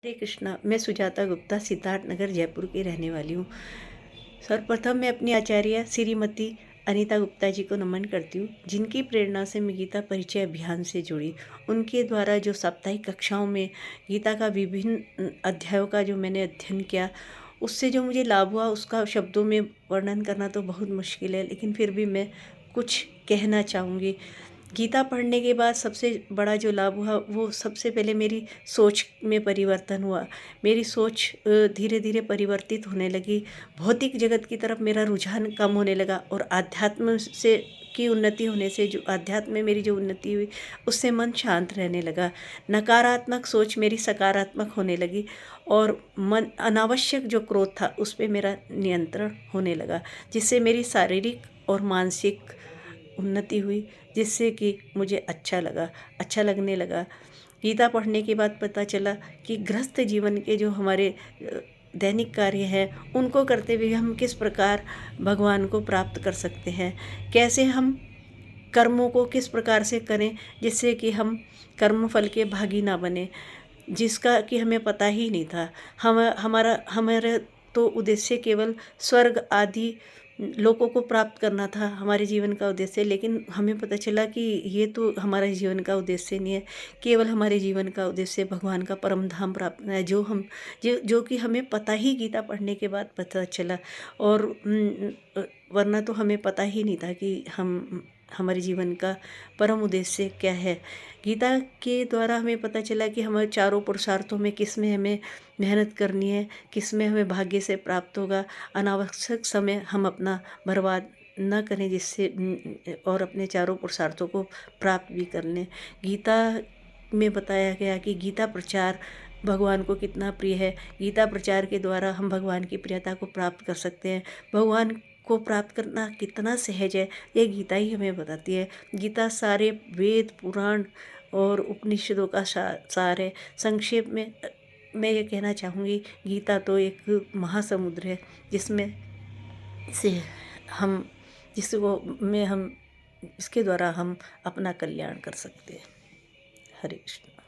हरे कृष्णा। मैं सुजाता गुप्ता सिद्धार्थ नगर जयपुर की रहने वाली हूँ। सर्वप्रथम मैं अपनी आचार्य श्रीमती अनीता गुप्ता जी को नमन करती हूँ, जिनकी प्रेरणा से मैं गीता परिचय अभियान से जुड़ी। उनके द्वारा जो साप्ताहिक कक्षाओं में गीता का विभिन्न अध्यायों का जो मैंने अध्ययन किया, उससे जो मुझे लाभ हुआ उसका शब्दों में वर्णन करना तो बहुत मुश्किल है, लेकिन फिर भी मैं कुछ कहना चाहूँगी। गीता पढ़ने के बाद सबसे बड़ा जो लाभ हुआ वो सबसे पहले मेरी सोच में परिवर्तन हुआ। मेरी सोच धीरे धीरे परिवर्तित होने लगी। भौतिक जगत की तरफ मेरा रुझान कम होने लगा और आध्यात्म से की उन्नति होने से जो आध्यात्म में मेरी जो उन्नति हुई, उससे मन शांत रहने लगा। नकारात्मक सोच मेरी सकारात्मक होने लगी और मन अनावश्यक जो क्रोध था उस पर मेरा नियंत्रण होने लगा, जिससे मेरी शारीरिक और मानसिक उन्नति हुई, जिससे कि मुझे अच्छा लगने लगा। गीता पढ़ने के बाद पता चला कि गृहस्थ जीवन के जो हमारे दैनिक कार्य हैं, उनको करते हुए हम किस प्रकार भगवान को प्राप्त कर सकते हैं, कैसे हम कर्मों को किस प्रकार से करें जिससे कि हम कर्म फल के भागी ना बने, जिसका कि हमें पता ही नहीं था। हमारा तो उद्देश्य केवल स्वर्ग आदि लोगों को प्राप्त करना था, हमारे जीवन का उद्देश्य। लेकिन हमें पता चला कि ये तो हमारे जीवन का उद्देश्य नहीं है। केवल हमारे जीवन का उद्देश्य भगवान का परम धाम प्राप्त करना है, जो कि हमें पता ही गीता पढ़ने के बाद पता चला। और वरना तो हमें पता ही नहीं था कि हमारे जीवन का परम उद्देश्य क्या है। गीता के द्वारा हमें पता चला कि हमारे चारों पुरुषार्थों में किस में हमें मेहनत करनी है, किस में हमें भाग्य से प्राप्त होगा। अनावश्यक समय हम अपना बर्बाद न करें, जिससे और अपने चारों पुरुषार्थों को प्राप्त भी कर लें। गीता में बताया गया कि गीता प्रचार भगवान को कितना प्रिय है। गीता प्रचार के द्वारा हम भगवान की प्रियता को प्राप्त कर सकते हैं। भगवान को प्राप्त करना कितना सहज है, ये गीता ही हमें बताती है। गीता सारे वेद पुराण और उपनिषदों का सार है। संक्षेप में मैं ये कहना चाहूँगी, गीता तो एक महासमुद्र है जिसमें से हम इसके द्वारा हम अपना कल्याण कर सकते हैं। हरे कृष्ण।